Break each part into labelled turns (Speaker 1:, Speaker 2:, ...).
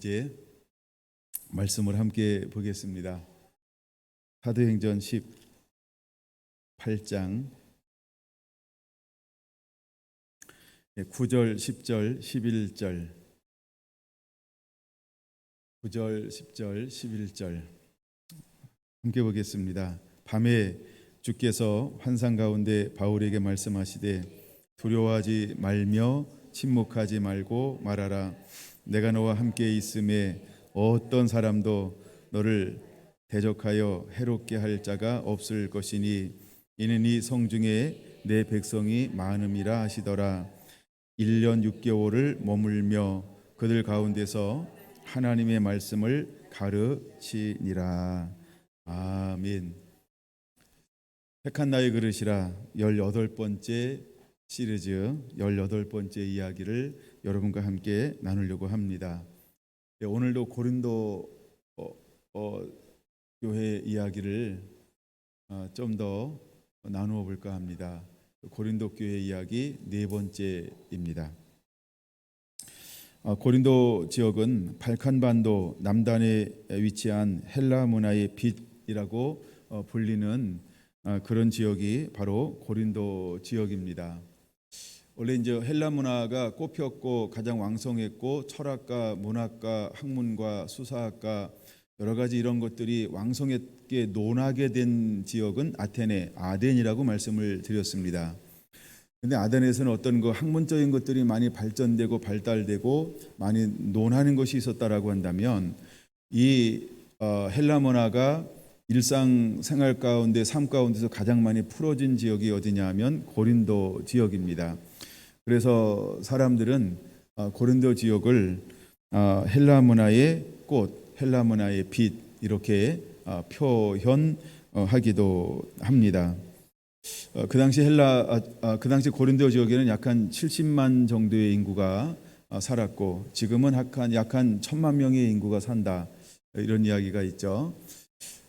Speaker 1: 이제 말씀을 함께 보겠습니다. 사도행전 18장 9절, 10절, 11절 9절, 10절, 11절 함께 보겠습니다. 밤에 주께서 환상 가운데 바울에게 말씀하시되 두려워하지 말며 침묵하지 말고 말하라. 내가 너와 함께 있음에 어떤 사람도 너를 대적하여 해롭게 할 자가 없을 것이니 이는 이 성중에 내 백성이 많음이라 하시더라. 1년 6개월을 머물며 그들 가운데서 하나님의 말씀을 가르치니라. 아멘. 택한 나의 그릇이라 18번째 시리즈 18번째 이야기를 여러분과 함께 나누려고 합니다. 오늘도 고린도 교회 이야기를 좀 더 나누어 볼까 합니다. 고린도 교회 이야기 네 번째입니다. 고린도 지역은 발칸반도 남단에 위치한 헬라 문화의 빛이라고 불리는 그런 지역이 바로 고린도 지역입니다. 원래 이제 헬라 문화가 꽃피었고 가장 왕성했고 철학과, 문학과, 학문과, 수사학과 여러 가지 이런 것들이 왕성하게 논하게 된 지역은 아덴이라고 말씀을 드렸습니다. 근데 아덴에서는 어떤 학문적인 것들이 많이 발전되고 발달되고 많이 논하는 것이 있었다라고 한다면 이 헬라 문화가 일상생활 가운데 삶 가운데서 가장 많이 풀어진 지역이 어디냐 하면 고린도 지역입니다. 그래서 사람들은 고린도 지역을 헬라 문화의 꽃, 헬라 문화의 빛 이렇게 표현하기도 합니다. 그 당시 고린도 지역에는 약 한 70만 정도의 인구가 살았고 지금은 약 한 1,000만 명의 인구가 산다 이런 이야기가 있죠.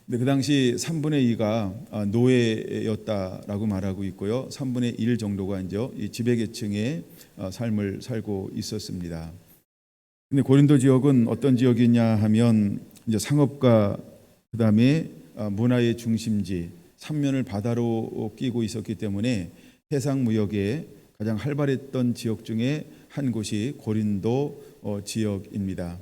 Speaker 1: 근데 그 당시 3분의 2가 노예였다라고 말하고 있고요. 3분의 1 정도가 이제 이 지배계층의 삶을 살고 있었습니다. 근데 고린도 지역은 어떤 지역이냐 하면 이제 상업과 그다음에 문화의 중심지, 삼면을 바다로 끼고 있었기 때문에 해상 무역에 가장 활발했던 지역 중에 한 곳이 고린도 지역입니다.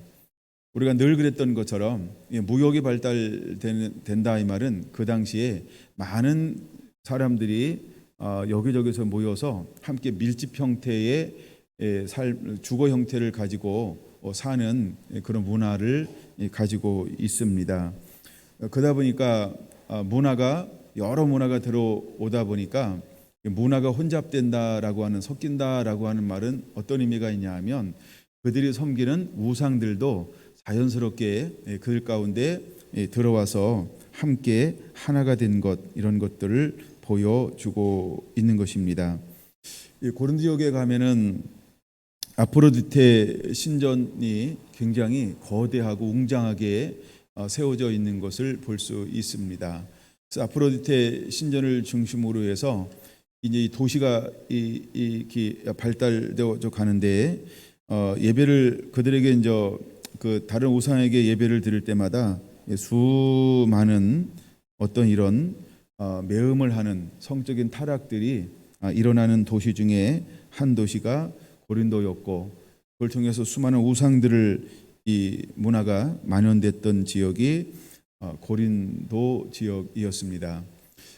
Speaker 1: 우리가 늘 그랬던 것처럼 무역이 발달된다 이 말은 그 당시에 많은 사람들이 여기저기서 모여서 함께 밀집 형태의 주거 형태를 가지고 사는 그런 문화를 가지고 있습니다. 그러다 보니까 여러 문화가 들어오다 보니까 문화가 혼잡된다라고 하는 섞인다라고 하는 말은 어떤 의미가 있냐 하면 그들이 섬기는 우상들도 자연스럽게 그들 가운데 들어와서 함께 하나가 된 것 이런 것들을 보여주고 있는 것입니다. 고린도 지역에 가면은 아프로디테 신전이 굉장히 거대하고 웅장하게 세워져 있는 것을 볼 수 있습니다. 그래서 아프로디테 신전을 중심으로 해서 이제 이 도시가 발달되어 가는데 예배를 그들에게 이제 그 다른 우상에게 예배를 드릴 때마다 수많은 어떤 이런 매음을 하는 성적인 타락들이 일어나는 도시 중에 한 도시가 고린도였고 그걸 통해서 수많은 우상들을 이 문화가 만연됐던 지역이 고린도 지역이었습니다.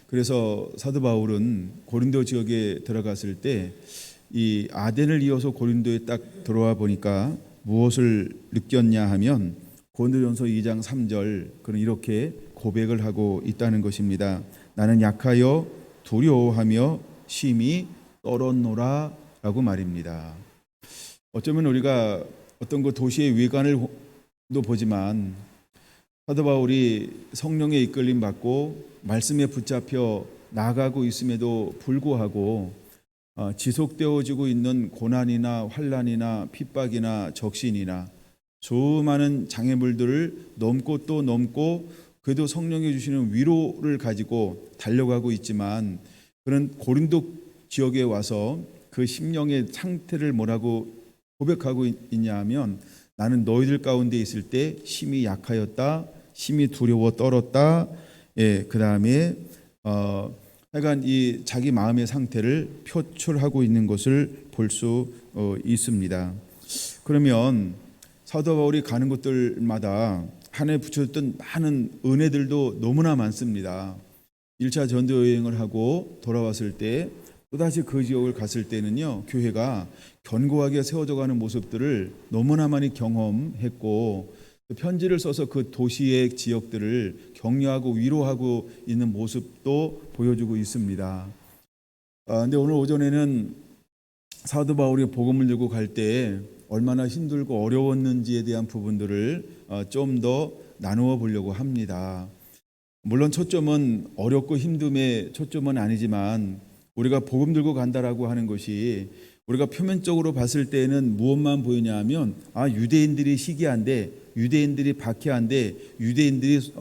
Speaker 1: 그래서 사도 바울은 고린도 지역에 들어갔을 때 이 아덴을 이어서 고린도에 딱 들어와 보니까 무엇을 느꼈냐 하면 고린도전서 2장 3절 그는 이렇게 고백을 하고 있다는 것입니다. 나는 약하여 두려워하며 심히 떨었노라 라고 말입니다. 어쩌면 우리가 어떤 그 도시의 외관을 보지만 사도 바울이 성령의 이끌림 받고 말씀에 붙잡혀 나아가고 있음에도 불구하고 지속되어지고 있는 고난이나 환난이나 핍박이나 적신이나 수많은 장애물들을 넘고 또 넘고 그래도 성령이 주시는 위로를 가지고 달려가고 있지만 그런 고린도 지역에 와서 그 심령의 상태를 뭐라고 고백하고 있냐 하면 나는 너희들 가운데 있을 때 심히 약하였다, 심히 두려워 떨었다. 그 다음에 하여간 이 자기 마음의 상태를 표출하고 있는 것을 볼 수 있습니다. 그러면 사도 바울이 가는 곳들마다 하나님이 붙여줬던 많은 은혜들도 너무나 많습니다. 1차 전도 여행을 하고 돌아왔을 때 또다시 그 지역을 갔을 때는요, 교회가 견고하게 세워져 가는 모습들을 너무나 많이 경험했고, 편지를 써서 그 도시의 지역들을 격려하고 위로하고 있는 모습도 보여주고 있습니다. 근데 오늘 오전에는 사도 바울이 복음을 들고 갈 때 얼마나 힘들고 어려웠는지에 대한 부분들을 좀 더 나누어 보려고 합니다. 물론 초점은 어렵고 힘듦의 초점은 아니지만, 우리가 복음 들고 간다라고 하는 것이 우리가 표면적으로 봤을 때는 무엇만 보이냐 하면, 유대인들이 시기한데, 유대인들이 박해한데, 유대인들이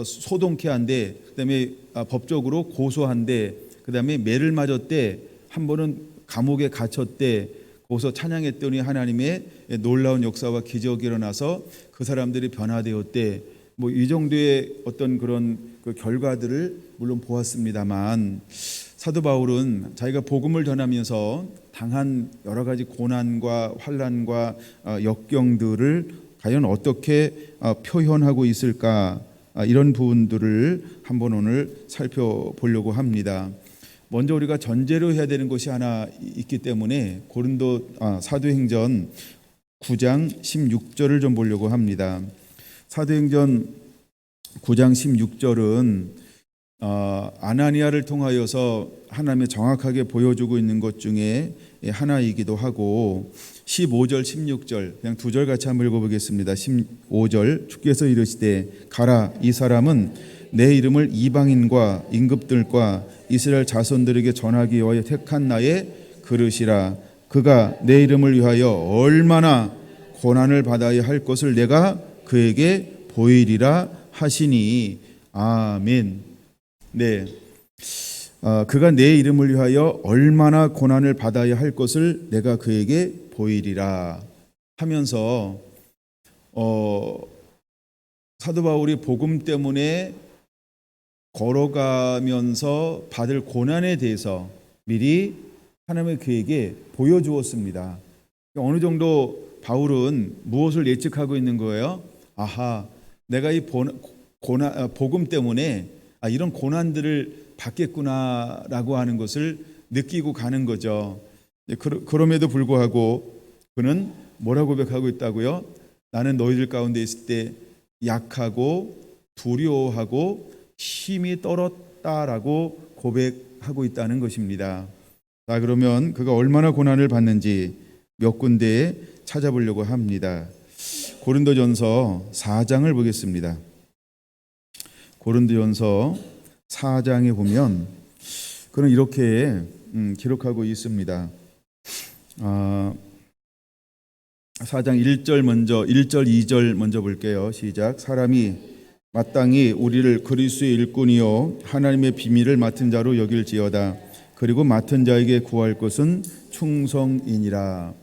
Speaker 1: 소동케한데, 그다음에 법적으로 고소한데, 그다음에 매를 맞았대, 한 번은 감옥에 갇혔대, 거기서 찬양했더니 하나님의 놀라운 역사와 기적이 일어나서 그 사람들이 변화되었대. 뭐 이 정도의 어떤 그런 그 결과들을 물론 보았습니다만, 사도 바울은 자기가 복음을 전하면서 당한 여러 가지 고난과 환난과 역경들을 과연 어떻게 표현하고 있을까, 이런 부분들을 한번 오늘 살펴보려고 합니다. 먼저 우리가 전제로 해야 되는 것이 하나 있기 때문에 사도행전 9장 16절을 좀 보려고 합니다. 사도행전 9장 16절은 아나니아를 통하여서 하나님이 정확하게 보여주고 있는 것 중에 하나이기도 하고, 15절 16절 그냥 두 절 같이 한번 읽어보겠습니다. 15절, 주께서 이르시되 가라, 이 사람은 내 이름을 이방인과 임금들과 이스라엘 자손들에게 전하기 위하여 택한 나의 그릇이라. 그가 내 이름을 위하여 얼마나 고난을 받아야 할 것을 내가 그에게 보이리라 하시니. 아멘. 네, 그가 내 이름을 위하여 얼마나 고난을 받아야 할 것을 내가 그에게 보이리라 하면서 사도 바울이 복음 때문에 걸어가면서 받을 고난에 대해서 미리 하나님이 그에게 보여주었습니다. 어느 정도 바울은 무엇을 예측하고 있는 거예요? 내가 이 복음 때문에 이런 고난들을 받겠구나라고 하는 것을 느끼고 가는 거죠. 그럼에도 불구하고 그는 뭐라고 고백하고 있다고요? 나는 너희들 가운데 있을 때 약하고 두려워하고 힘이 떨었다라고 고백하고 있다는 것입니다. 자, 그러면 그가 얼마나 고난을 받는지 몇 군데에 찾아보려고 합니다. 고린도전서 4장을 보겠습니다. 고린도전서 4장에 보면 그는 이렇게 기록하고 있습니다. 4장 1절 2절 먼저 볼게요. 시작. 사람이 마땅히 우리를 그리스도의 일꾼이요 하나님의 비밀을 맡은 자로 여길지어다. 그리고 맡은 자에게 구할 것은 충성이니라.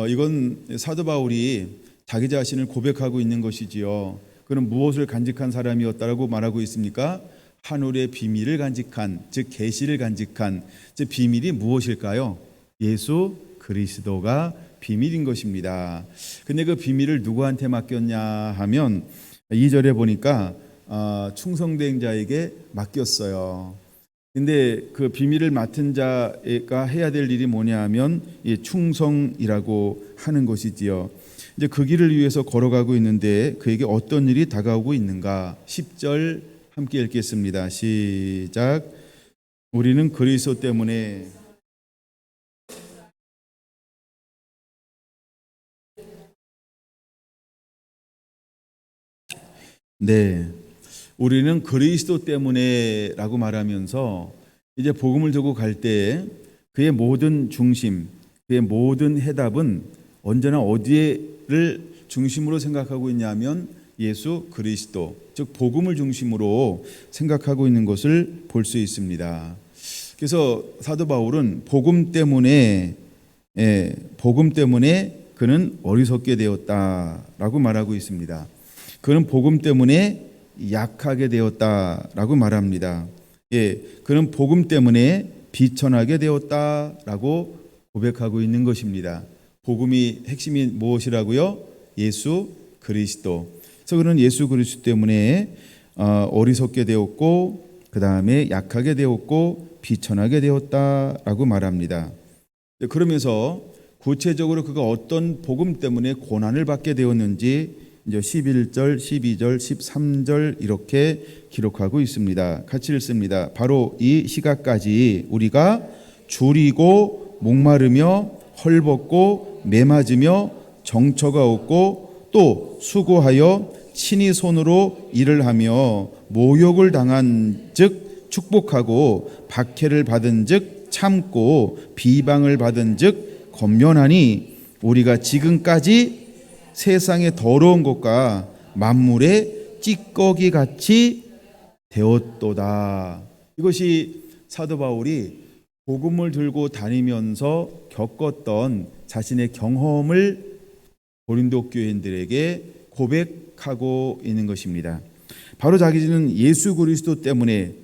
Speaker 1: 이건 사도 바울이 자기 자신을 고백하고 있는 것이지요. 그는 무엇을 간직한 사람이었다라고 말하고 있습니까? 하늘의 비밀을 간직한, 즉 계시를 간직한, 즉 비밀이 무엇일까요? 예수 그리스도가 비밀인 것입니다. 근데 그 비밀을 누구한테 맡겼냐 하면 2절에 보니까 충성된 자에게 맡겼어요. 근데 그 비밀을 맡은 자가 해야 될 일이 뭐냐 하면 충성이라고 하는 것이지요. 이제 그 길을 위해서 걸어가고 있는데 그에게 어떤 일이 다가오고 있는가? 10절 함께 읽겠습니다. 시작. 우리는 그리스도 때문에 우리는 그리스도 때문에라고 말하면서 이제 복음을 들고 갈 때 그의 모든 중심, 그의 모든 해답은 언제나 어디를 중심으로 생각하고 있냐면 예수 그리스도, 즉 복음을 중심으로 생각하고 있는 것을 볼 수 있습니다. 그래서 사도 바울은 복음 때문에 그는 어리석게 되었다라고 말하고 있습니다. 그는 복음 때문에 약하게 되었다라고 말합니다. 예, 그는 복음 때문에 비천하게 되었다라고 고백하고 있는 것입니다. 복음이 핵심이 무엇이라고요? 예수 그리스도. 그래서 그는 예수 그리스도 때문에 어리석게 되었고 그 다음에 약하게 되었고 비천하게 되었다라고 말합니다. 그러면서 구체적으로 그가 어떤 복음 때문에 고난을 받게 되었는지 이제 11절, 12절, 13절 이렇게 기록하고 있습니다. 같이 읽습니다. 바로 이 시각까지 우리가 줄이고 목마르며 헐벗고 매맞으며 정처가 없고 또 수고하여 친히 손으로 일을 하며 모욕을 당한 즉 축복하고 박해를 받은 즉 참고 비방을 받은 즉 권면하니 우리가 지금까지 세상의 더러운 것과 만물의 찌꺼기 같이 되었도다. 이것이 사도 바울이 복음을 들고 다니면서 겪었던 자신의 경험을 고린도 교인들에게 고백하고 있는 것입니다. 바로 자기는 예수 그리스도 때문에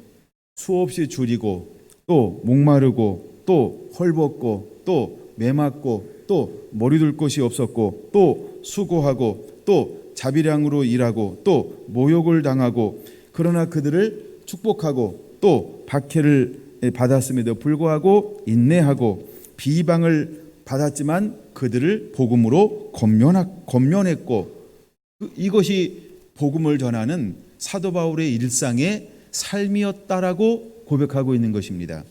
Speaker 1: 수없이 줄이고 또 목마르고 또 헐벗고 또 매맞고 또 머리 둘 곳이 없었고 또 수고하고 또 자비량으로 일하고 또 모욕을 당하고 그러나 그들을 축복하고 또 박해를 받았음에도 불구하고 인내하고 비방을 받았지만 그들을 복음으로 권면했고 이것이 복음을 전하는 사도 바울의 일상의 삶이었다라고 고백하고 있는 것입니다.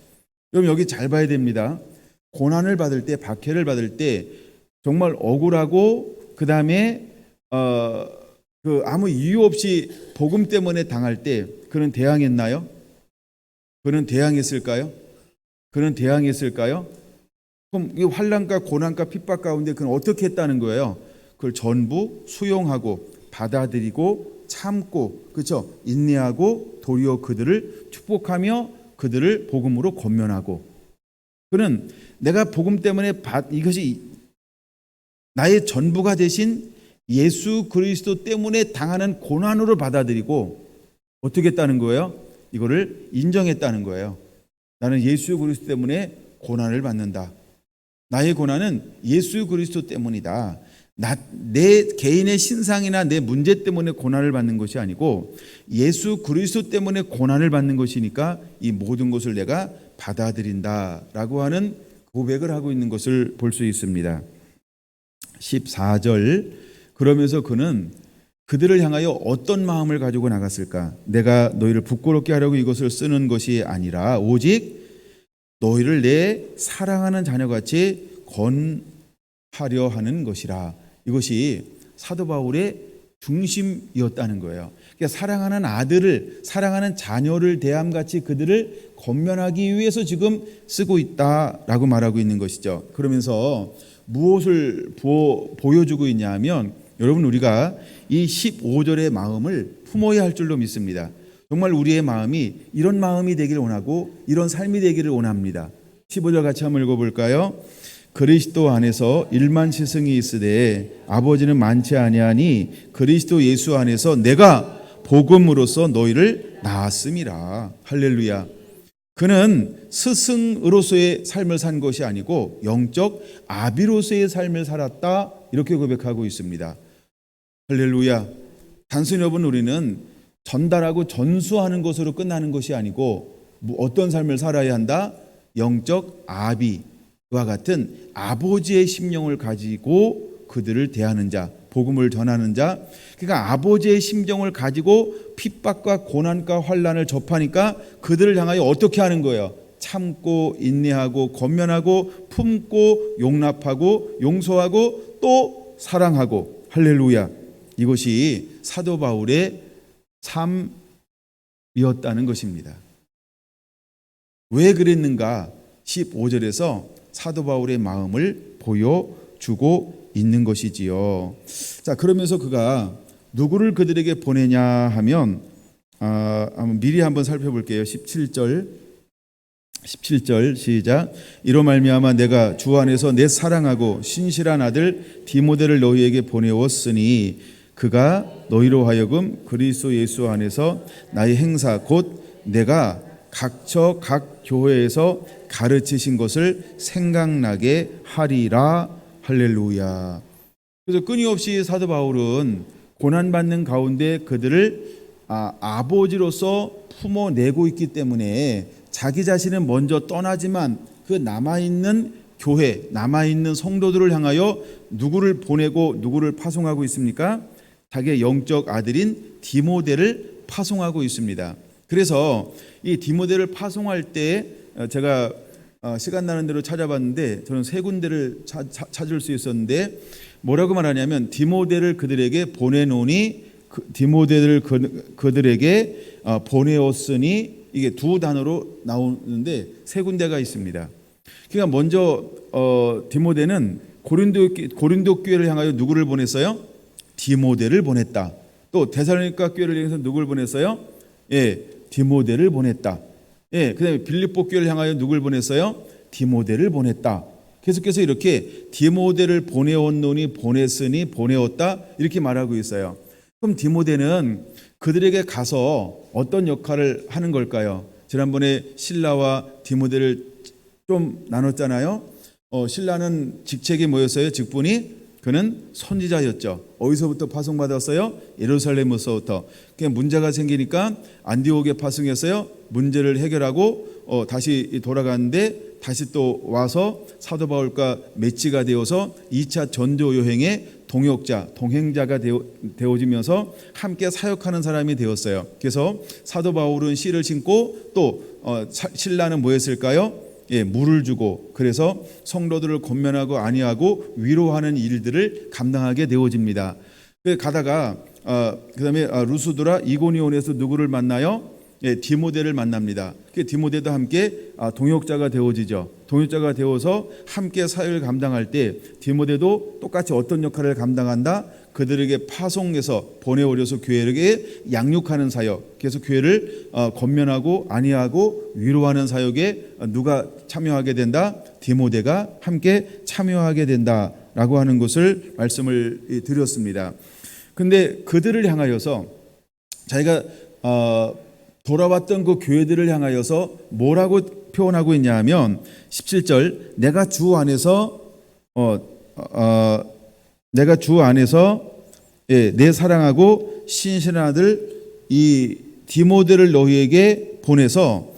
Speaker 1: 여러분 여기 잘 봐야 됩니다. 고난을 받을 때 박해를 받을 때 정말 억울하고 그 다음에 아무 이유 없이 복음 때문에 당할 때 그는 대항했나요? 그는 대항했을까요? 그는 대항했을까요? 그럼 이 환난과 고난과 핍박 가운데 그는 어떻게 했다는 거예요? 그걸 전부 수용하고 받아들이고 참고 그렇죠? 인내하고 도리어 그들을 축복하며 그들을 복음으로 권면하고 그는 내가 복음 때문에 이것이 나의 전부가 되신 예수 그리스도 때문에 당하는 고난으로 받아들이고 어떻게 했다는 거예요? 이거를 인정했다는 거예요. 나는 예수 그리스도 때문에 고난을 받는다. 나의 고난은 예수 그리스도 때문이다. 내 개인의 신상이나 내 문제 때문에 고난을 받는 것이 아니고 예수 그리스도 때문에 고난을 받는 것이니까 이 모든 것을 내가 받아들인다라고 하는 고백을 하고 있는 것을 볼 수 있습니다. 14절 그러면서 그는 그들을 향하여 어떤 마음을 가지고 나갔을까? 내가 너희를 부끄럽게 하려고 이것을 쓰는 것이 아니라 오직 너희를 내 사랑하는 자녀같이 권하려 하는 것이라. 이것이 사도 바울의 중심이었다는 거예요. 그러니까 사랑하는 아들을 사랑하는 자녀를 대함같이 그들을 권면하기 위해서 지금 쓰고 있다라고 말하고 있는 것이죠. 그러면서 무엇을 보여주고 있냐 하면 여러분 우리가 이 15절의 마음을 품어야 할 줄로 믿습니다. 정말 우리의 마음이 이런 마음이 되기를 원하고 이런 삶이 되기를 원합니다. 15절 같이 한번 읽어볼까요? 그리스도 안에서 1만 시승이 있으되 아버지는 많지 아니하니 그리스도 예수 안에서 내가 복음으로써 너희를 낳았음이라. 할렐루야. 그는 스승으로서의 삶을 산 것이 아니고 영적 아비로서의 삶을 살았다 이렇게 고백하고 있습니다. 할렐루야. 단순히 여러분 우리는 전달하고 전수하는 것으로 끝나는 것이 아니고 어떤 삶을 살아야 한다? 영적 아비와 같은 아버지의 심령을 가지고 그들을 대하는 자, 복음을 전하는 자. 그러니까 아버지의 심정을 가지고 핍박과 고난과 환난을 접하니까 그들을 향하여 어떻게 하는 거예요? 참고 인내하고 권면하고 품고 용납하고 용서하고 또 사랑하고. 할렐루야. 이것이 사도 바울의 삶이었다는 것입니다. 왜 그랬는가? 15절에서 사도 바울의 마음을 보여주고 있는 것이지요. 자, 그러면서 그가 누구를 그들에게 보내냐 하면 미리 한번 살펴볼게요. 17절 17절 시작. 이로 말미암아 내가 주 안에서 내 사랑하고 신실한 아들 디모데를 너희에게 보내었으니 그가 너희로 하여금 그리스도 예수 안에서 나의 행사 곧 내가 각처 각 교회에서 가르치신 것을 생각나게 하리라. 할렐루야. 그래서 끊임없이 사도 바울은 고난받는 가운데 그들을 아버지로서 품어내고 있기 때문에 자기 자신은 먼저 떠나지만 그 남아있는 교회, 남아있는 성도들을 향하여 누구를 보내고 누구를 파송하고 있습니까? 자기의 영적 아들인 디모데를 파송하고 있습니다. 그래서 이 디모데를 파송할 때 제가 시간 나는 대로 찾아봤는데 저는 세 군데를 찾을 수 있었는데 뭐라고 말하냐면 디모데를 그들에게 보내노니 디모데를 그들에게 보내었으니 이게 두 단어로 나오는데 세 군데가 있습니다. 그러니까 먼저 디모데는 고린도 교회를 향하여 누구를 보냈어요? 디모데를 보냈다. 또 데살로니가 교회를 향해서 누구를 보냈어요? 예, 디모데를 보냈다. 예, 그다음에 빌립보 교회를 향하여 누구를 보냈어요? 디모데를 보냈다. 계속해서 이렇게 디모데를 보내었노니 보냈으니 보내었다 이렇게 말하고 있어요. 그럼 디모데는 그들에게 가서 어떤 역할을 하는 걸까요? 지난번에 신라와 디모데를 좀 나눴잖아요. 신라는 직책이 뭐였어요? 직분이 그는 선지자였죠. 어디서부터 파송받았어요? 예루살렘으로부터. 그냥 문제가 생기니까 안디옥에 파송했어요. 문제를 해결하고 다시 돌아갔는데 다시 또 와서 사도 바울과 매치가 되어서 2차 전도 여행의 동행자가 되어지면서 함께 사역하는 사람이 되었어요. 그래서 사도 바울은 씨를 심고 또 신라는 뭐 했을까요? 예, 물을 주고 그래서 성도들을 권면하고 안위하고 위로하는 일들을 감당하게 되어집니다. 가다가 그다음에 루스드라 이고니온에서 누구를 만나요? 예, 디모데를 만납니다. 디모데도 함께 동역자가 되어지죠. 동역자가 되어서 함께 사역을 감당할 때 디모데도 똑같이 어떤 역할을 감당한다? 그들에게 파송해서 보내오려서 교회에게 양육하는 사역, 그래서 교회를 권면하고 안위하고 위로하는 사역에 누가 참여하게 된다? 디모데가 함께 참여하게 된다라고 하는 것을 말씀을 드렸습니다. 근데 그들을 향하여서 자기가 돌아왔던 그 교회들을 향하여서 뭐라고 표현하고 있냐 하면 17절 내가 주 안에서 내 사랑하고 신실한 아들 이 디모데를 너희에게 보내서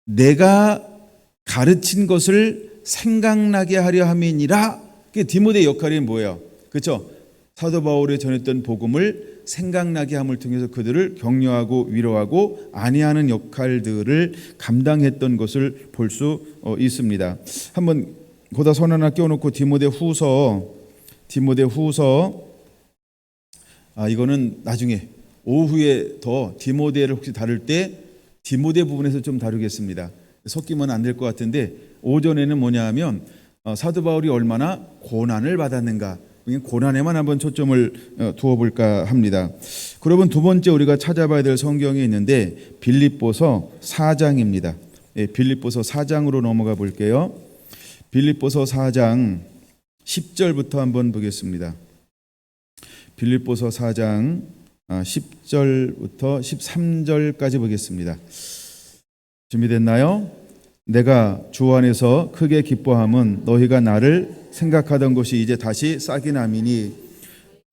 Speaker 1: 내가 가르친 것을 생각나게 하려 함이니라. 디모데의 역할이 뭐예요? 그렇죠? 사도 바울이 전했던 복음을 생각나게 함을 통해서 그들을 격려하고 위로하고 안위하는 역할들을 감당했던 것을 볼 수 있습니다. 한번 거기다 선 하나 껴놓고 디모데 후서 이거는 나중에 오후에 더 디모데를 혹시 다룰 때 디모데 부분에서 좀 다루겠습니다. 섞이면 안 될 것 같은데 오전에는 뭐냐 하면 사도 바울이 얼마나 고난을 받았는가, 고난에만 한번 초점을 두어볼까 합니다. 그러면 두 번째 우리가 찾아봐야 될 성경이 있는데 빌립보서 4장입니다. 빌립보서 4장으로 넘어가 볼게요. 빌립보서 4장 10절부터 한번 보겠습니다. 빌립보서 4장 10절부터 13절까지 보겠습니다. 준비됐나요? 내가 주 안에서 크게 기뻐함은 너희가 나를 생각하던 것이 이제 다시 싹이 남이니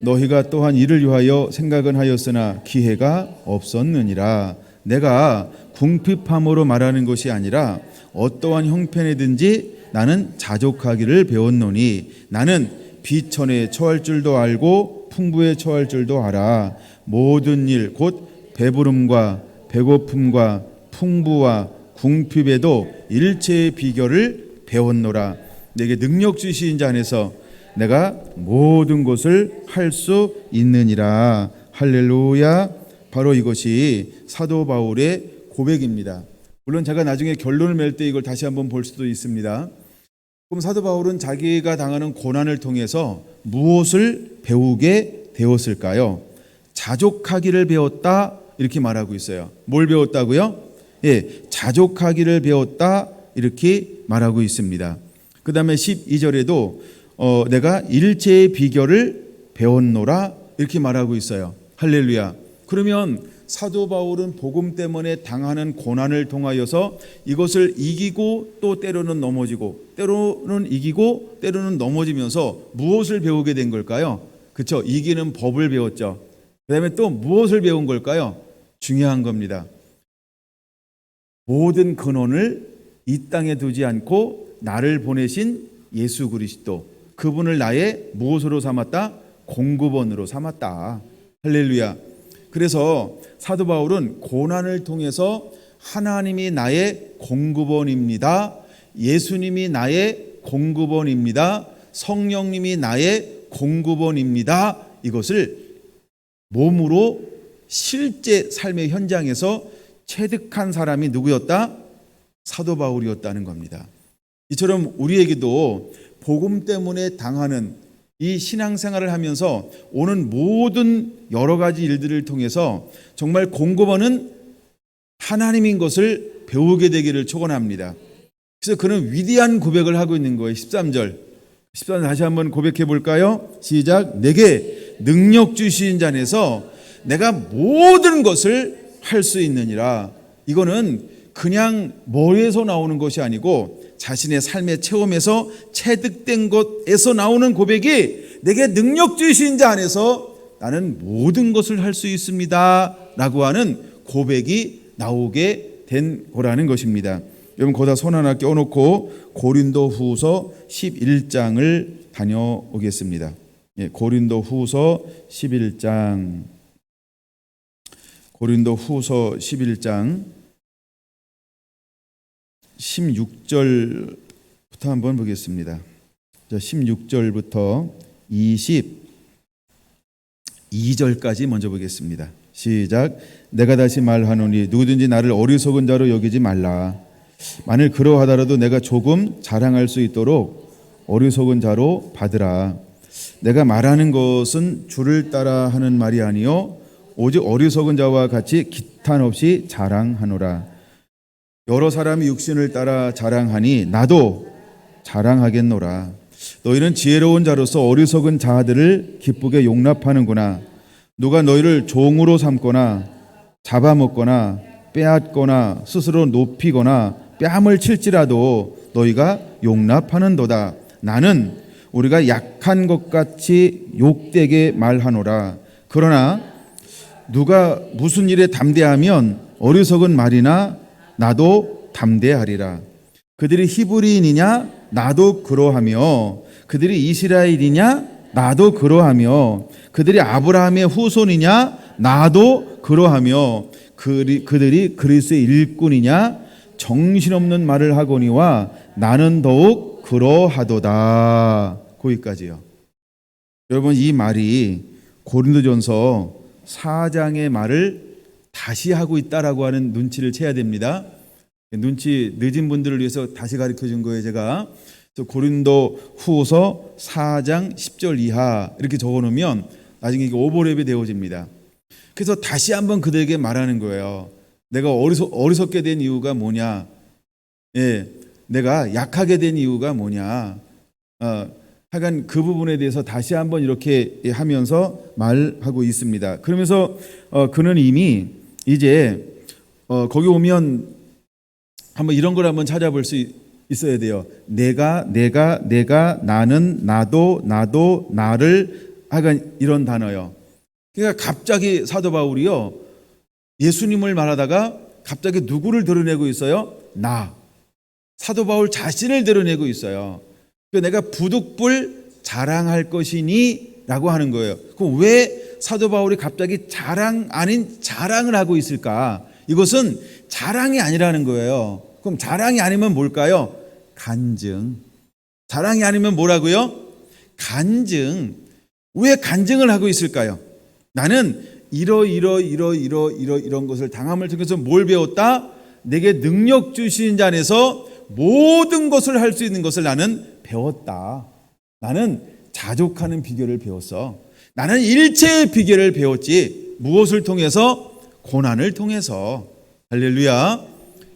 Speaker 1: 너희가 또한 이를 위하여 생각은 하였으나 기회가 없었느니라. 내가 궁핍함으로 말하는 것이 아니라 어떠한 형편이든지 나는 자족하기를 배웠노니 나는 비천에 처할 줄도 알고 풍부에 처할 줄도 알아. 모든 일 곧 배부름과 배고픔과 풍부와 궁핍에도 일체의 비결을 배웠노라. 내게 능력 주신 자 안에서 내가 모든 것을 할 수 있느니라. 할렐루야. 바로 이것이 사도 바울의 고백입니다. 물론 제가 나중에 결론을 맺을 때 이걸 다시 한번 볼 수도 있습니다. 그럼 사도 바울은 자기가 당하는 고난을 통해서 무엇을 배우게 되었을까요? 자족하기를 배웠다 이렇게 말하고 있어요. 뭘 배웠다고요? 자족하기를 배웠다 이렇게 말하고 있습니다. 그 다음에 12절에도 내가 일체의 비결을 배웠노라 이렇게 말하고 있어요. 할렐루야. 그러면 사도 바울은 복음 때문에 당하는 고난을 통하여서 이것을 이기고 또 때로는 넘어지고 때로는 이기고 때로는 넘어지면서 무엇을 배우게 된 걸까요? 그렇죠. 이기는 법을 배웠죠. 그 다음에 또 무엇을 배운 걸까요? 중요한 겁니다. 모든 근원을 이 땅에 두지 않고 나를 보내신 예수 그리스도, 그분을 나의 무엇으로 삼았다? 공급원으로 삼았다. 할렐루야. 그래서 사도 바울은 고난을 통해서 하나님이 나의 공급원입니다. 예수님이 나의 공급원입니다. 성령님이 나의 공급원입니다. 이것을 몸으로 실제 삶의 현장에서 체득한 사람이 누구였다? 사도 바울이었다는 겁니다. 이처럼 우리에게도 복음 때문에 당하는 이 신앙생활을 하면서 오는 모든 여러 가지 일들을 통해서 정말 공급원은 하나님인 것을 배우게 되기를 축원합니다. 그래서 그는 위대한 고백을 하고 있는 거예요. 13절 다시 한번 고백해 볼까요? 시작. 내게 능력 주신 자 안에서 내가 모든 것을 할 수 있느니라. 이거는 그냥 머리에서 나오는 것이 아니고 자신의 삶의 체험에서 체득된 것에서 나오는 고백이 내게 능력 주신 자 안에서 나는 모든 것을 할 수 있습니다 라고 하는 고백이 나오게 된 거라는 것입니다. 여러분 거기다 손 하나 껴놓고 고린도 후서 11장을 다녀오겠습니다. 고린도 후서 11장 고린도 후서 11장 16절부터 한번 보겠습니다. 16절부터 22절까지 먼저 보겠습니다. 시작. 내가 다시 말하노니 누구든지 나를 어리석은 자로 여기지 말라. 만일 그러하더라도 내가 조금 자랑할 수 있도록 어리석은 자로 받으라. 내가 말하는 것은 주를 따라 하는 말이 아니요 오직 어리석은 자와 같이 기탄 없이 자랑하노라. 여러 사람이 육신을 따라 자랑하니 나도 자랑하겠노라. 너희는 지혜로운 자로서 어리석은 자들을 기쁘게 용납하는구나. 누가 너희를 종으로 삼거나 잡아먹거나 빼앗거나 스스로 높이거나 뺨을 칠지라도 너희가 용납하는도다. 나는 우리가 약한 것 같이 욕되게 말하노라. 그러나 누가 무슨 일에 담대하면 어리석은 말이나 나도 담대하리라. 그들이 히브리인이냐 나도 그러하며 그들이 이스라엘이냐 나도 그러하며 그들이 아브라함의 후손이냐 나도 그러하며 그들이 그리스의 일꾼이냐 정신없는 말을 하거니와 나는 더욱 그러하도다. 거기까지요. 여러분 이 말이 고린도전서 4장의 말을 다시 하고 있다라고 하는 눈치를 채야 됩니다. 눈치 늦은 분들을 위해서 다시 가르쳐 준 거예요. 제가 고린도 후서 4장 10절 이하 이렇게 적어 놓으면 나중에 이게 오버랩이 되어집니다. 그래서 다시 한번 그들에게 말하는 거예요. 내가 어리석게 된 이유가 뭐냐? 내가 약하게 된 이유가 뭐냐? 하여간 그 부분에 대해서 다시 한번 이렇게 하면서 말하고 있습니다. 그러면서 그는 이미 이제 거기 오면 한번 이런 걸 한번 찾아볼 수 있어야 돼요. 내가, 나는, 나도, 나를, 하여간 이런 단어요. 그러니까 갑자기 사도 바울이요 예수님을 말하다가 갑자기 누구를 드러내고 있어요? 나. 사도 바울 자신을 드러내고 있어요. 내가 부득불 자랑할 것이니 라고 하는 거예요. 그럼 왜 사도 바울이 갑자기 자랑 아닌 자랑을 하고 있을까? 이것은 자랑이 아니라는 거예요. 그럼 자랑이 아니면 뭘까요? 간증. 자랑이 아니면 뭐라고요? 간증. 왜 간증을 하고 있을까요? 나는 이런 것을 당함을 통해서 뭘 배웠다? 내게 능력 주신 자 안에서 모든 것을 할 수 있는 것을 나는 배웠다. 나는 자족하는 비결을 배웠어. 나는 일체의 비결을 배웠지. 무엇을 통해서? 고난을 통해서. 할렐루야.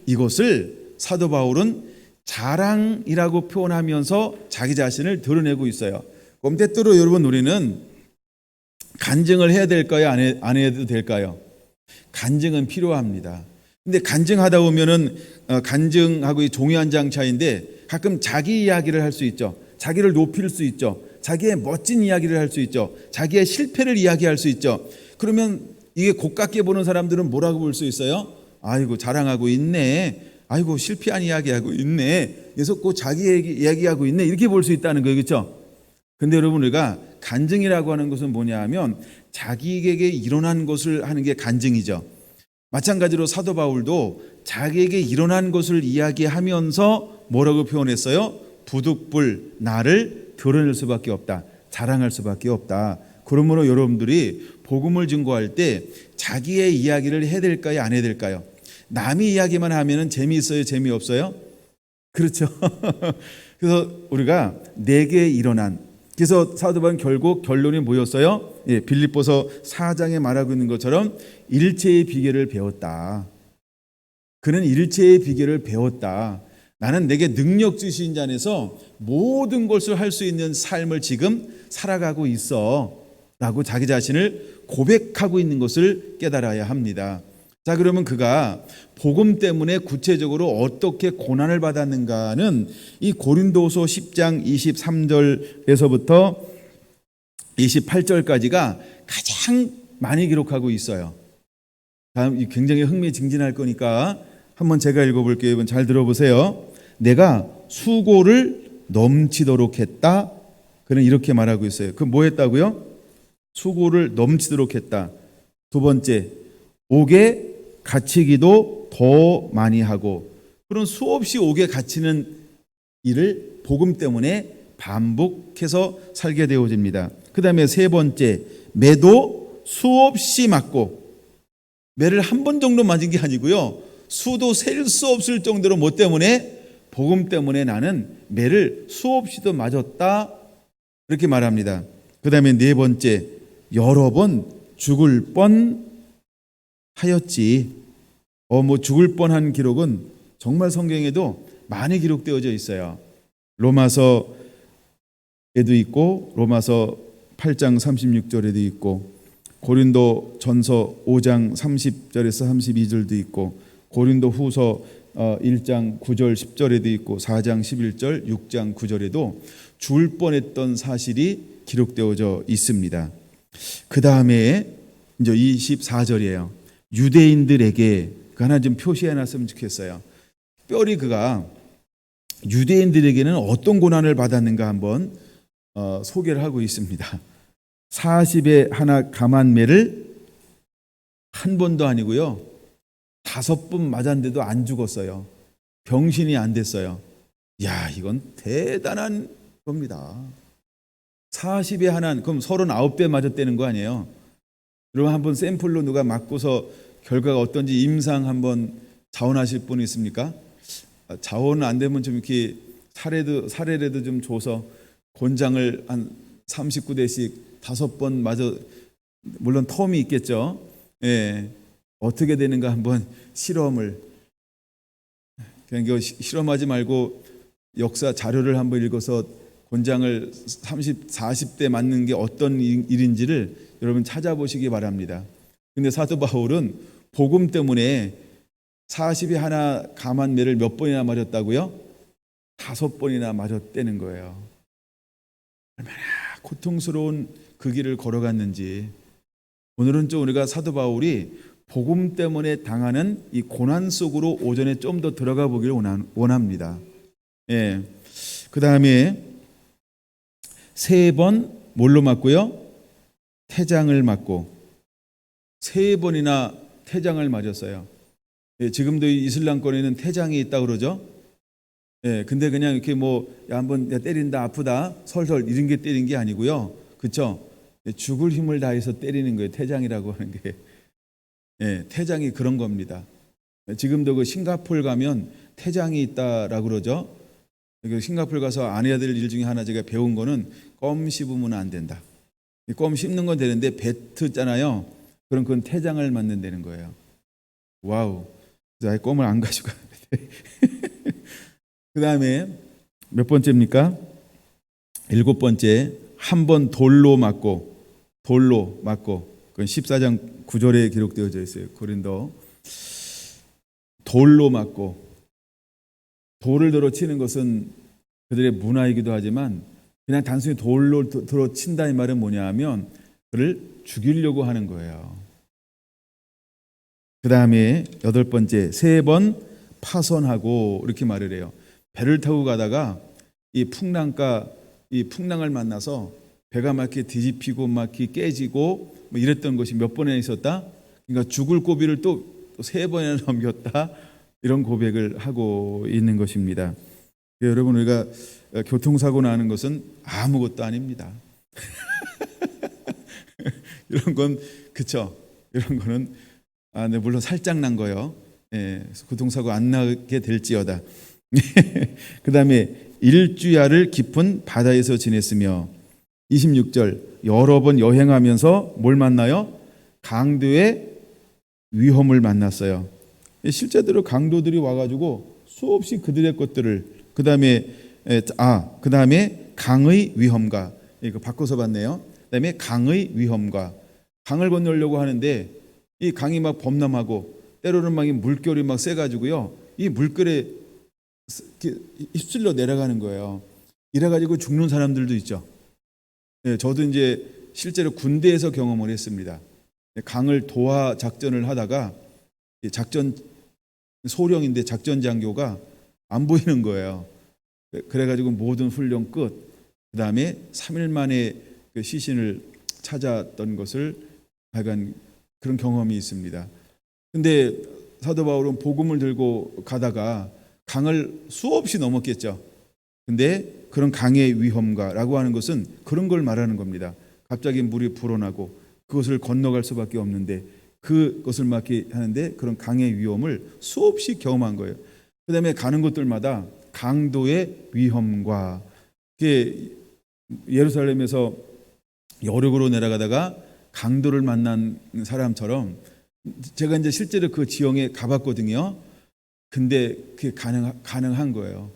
Speaker 1: 이것을 사도 바울은 자랑이라고 표현하면서 자기 자신을 드러내고 있어요. 그럼 때때로 여러분 우리는 간증을 해야 될까요? 안 해도 될까요? 간증은 필요합니다. 근데 간증하다 보면은 간증하고 이 종이 한 장 차이인데 가끔 자기 이야기를 할 수 있죠. 자기를 높일 수 있죠. 자기의 멋진 이야기를 할 수 있죠. 자기의 실패를 이야기할 수 있죠. 그러면 이게 고깝게 보는 사람들은 뭐라고 볼 수 있어요? 아이고 자랑하고 있네. 아이고 실패한 이야기하고 있네. 그래서 꼭 자기 이야기하고 있네. 이렇게 볼 수 있다는 거예요. 그렇죠? 근데 여러분 우리가 간증이라고 하는 것은 뭐냐 하면 자기에게 일어난 것을 하는 게 간증이죠. 마찬가지로 사도 바울도 자기에게 일어난 것을 이야기하면서 뭐라고 표현했어요? 부득불 나를 드러낼 수밖에 없다. 자랑할 수밖에 없다. 그러므로 여러분들이 복음을 증거할 때 자기의 이야기를 해야 될까요? 안 해야 될까요? 남이 이야기만 하면 재미있어요? 재미없어요? 그렇죠. 그래서 우리가 내게 일어난, 그래서 사도 바울은 결국 결론이 뭐였어요? 예, 빌립보서 4장에 말하고 있는 것처럼 일체의 비결을 배웠다. 그는 일체의 비결을 배웠다. 나는 내게 능력 주신 자 안에서 모든 것을 할 수 있는 삶을 지금 살아가고 있어 라고 자기 자신을 고백하고 있는 것을 깨달아야 합니다. 자, 그러면 그가 복음 때문에 구체적으로 어떻게 고난을 받았는가는 이 고린도서 10장 23절에서부터 28절까지가 가장 많이 기록하고 있어요. 다음 굉장히 흥미진진할 거니까 한번 제가 읽어볼게요. 여러분 잘 들어보세요. 내가 수고를 넘치도록 했다. 그는 이렇게 말하고 있어요. 그 뭐 했다고요? 수고를 넘치도록 했다. 두 번째, 옥에 갇히기도 더 많이 하고, 그런 수없이 옥에 갇히는 일을 복음 때문에 반복해서 살게 되어집니다. 그 다음에 세 번째, 매도 수없이 맞고, 매를 한 번 정도 맞은 게 아니고요, 수도 셀 수 없을 정도로 뭐 때문에? 복음 때문에 나는 매를 수없이도 맞았다. 이렇게 말합니다. 그 다음에 네 번째, 여러 번 죽을 뻔 하였지. 뭐 죽을 뻔한 기록은 정말 성경에도 많이 기록되어져 있어요. 로마서에도 있고, 로마서 8장 36절에도 있고, 고린도 전서 5장 30절에서 32절도 있고, 고린도 후서 1장 9절 10절에도 있고, 4장 11절 6장 9절에도 죽을 뻔했던 사실이 기록되어져 있습니다. 그 다음에 이제 24절이에요. 유대인들에게 그 하나 좀 표시해 놨으면 좋겠어요. 특별히 그가 유대인들에게는 어떤 고난을 받았는가 한번 소개를 하고 있습니다. 40에 하나 감한 매를 한 번도 아니고요, 5번 맞았는데도 안 죽었어요. 병신이 안 됐어요. 야, 이건 대단한 겁니다. 40에 하나, 그럼 39배 맞았다는 거 아니에요? 여러분 한번 샘플로 누가 맞고서 결과가 어떤지 임상 한번 자원하실 분 있습니까? 자원 안 되면 좀 이렇게 사례라도 좀 줘서 권장을 한 39대씩 5번 맞아, 물론 텀이 있겠죠. 예, 어떻게 되는가 한번 실험을, 그냥 이거 실험하지 말고 역사 자료를 한번 읽어서 권장을 40대 맞는 게 어떤 일인지를 여러분 찾아보시기 바랍니다. 근데 사도 바울은 복음 때문에 40에 하나 감한 매를 몇 번이나 맞았다고요? 5번이나 맞았다는 거예요. 얼마나 고통스러운 그 길을 걸어갔는지. 오늘은 좀 우리가 사도 바울이 복음 때문에 당하는 이 고난 속으로 오전에 좀 더 들어가 보기를 원합니다. 예. 그 다음에 3번 뭘로 맞고요? 태장을 맞고 3번이나 태장을 맞았어요. 예, 지금도 이슬람권에는 태장이 있다고 그러죠. 예, 근데 그냥 이렇게 뭐 한번 때린다, 아프다, 설설 이런 게 때린 게 아니고요. 그렇죠? 죽을 힘을 다해서 때리는 거예요. 태장이라고 하는 게. 예, 태장이 그런 겁니다. 지금도 그 싱가포르 가면 태장이 있다라고 그러죠. 싱가포르 가서 안 해야 될 일 중에 하나 제가 배운 거는 껌 씹으면 안 된다. 껌 씹는 건 되는데 뱉잖아요. 그럼 그건 태장을 맞는다는 거예요. 와우. 그래서 껌을 안 가지고 가야 돼. 그 다음에 몇 번째입니까? 7번째, 한 번 돌로 맞고. 그건 14장 9절에 기록되어져 있어요. 고린도. 돌로 맞고. 돌을 들어 치는 것은 그들의 문화이기도 하지만 그냥 단순히 돌로 들어 친다 이 말은 뭐냐 하면 그를 죽이려고 하는 거예요. 그 다음에 8번째, 3번 파손하고 이렇게 말을 해요. 배를 타고 가다가 이 풍랑을 만나서 배가 막 이렇게 뒤집히고 막 이렇게 깨지고 뭐 이랬던 것이 몇 번이나 있었다. 그러니까 죽을 고비를 또 3번이나 넘겼다. 이런 고백을 하고 있는 것입니다. 여러분, 우리가 교통사고 나는 것은 아무것도 아닙니다. 이런 건 그쵸? 이런 거는 네, 물론 살짝 난 거요. 교통사고 안 나게 될지어다. 그 다음에 일주야를 깊은 바다에서 지냈으며 26절 여러 번 여행하면서 뭘 만나요? 강도의 위험을 만났어요. 실제대로 강도들이 와가지고 수없이 그들의 것들을 그 다음에 강의 위험과 이거 바꿔서 봤네요. 그 다음에 강의 위험과 강을 건너려고 하는데 이 강이 막 범람하고 때로는 막 물결이 막 세가지고요. 이 물결에 휩쓸려 내려가는 거예요. 이래가지고 죽는 사람들도 있죠. 저도 이제 실제로 군대에서 경험을 했습니다. 강을 도하 작전을 하다가 소령인데 작전 장교가 안 보이는 거예요. 그래가지고 모든 훈련 끝. 그 다음에 3일 만에 그 시신을 찾았던 것을 하여간 그런 경험이 있습니다. 근데 사도 바울은 복음을 들고 가다가 강을 수없이 넘었겠죠. 근데 그런 강의 위험과라고 하는 것은 그런 걸 말하는 겁니다. 갑자기 물이 불어나고 그것을 건너갈 수밖에 없는데 그것을 막게 하는데 그런 강의 위험을 수없이 경험한 거예요. 그 다음에 가는 곳들마다 강도의 위험과 예루살렘에서 여력으로 내려가다가 강도를 만난 사람처럼 제가 이제 실제로 그 지형에 가봤거든요. 근데 그게 가능한 거예요.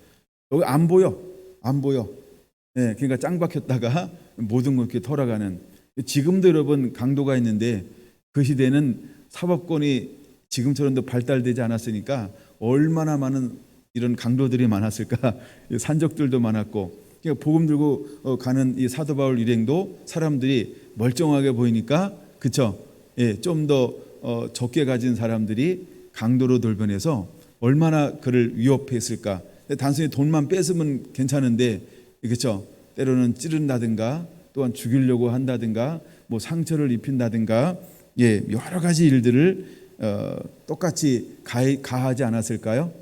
Speaker 1: 여기 안 보여. 그러니까 짱 박혔다가 모든 걸 이렇게 털어가는. 지금도 여러분 강도가 있는데 그 시대는 사법권이 지금처럼도 발달되지 않았으니까 얼마나 많은 이런 강도들이 많았을까. 산적들도 많았고. 그러니까 복음 들고 가는 이 사도 바울 일행도 사람들이 멀쩡하게 보이니까 그쵸? 좀 더 적게 가진 사람들이 강도로 돌변해서 얼마나 그를 위협했을까. 단순히 돈만 뺏으면 괜찮은데 그렇죠? 때로는 찌른다든가 또한 죽이려고 한다든가 뭐 상처를 입힌다든가 여러 가지 일들을 똑같이 가하지 않았을까요?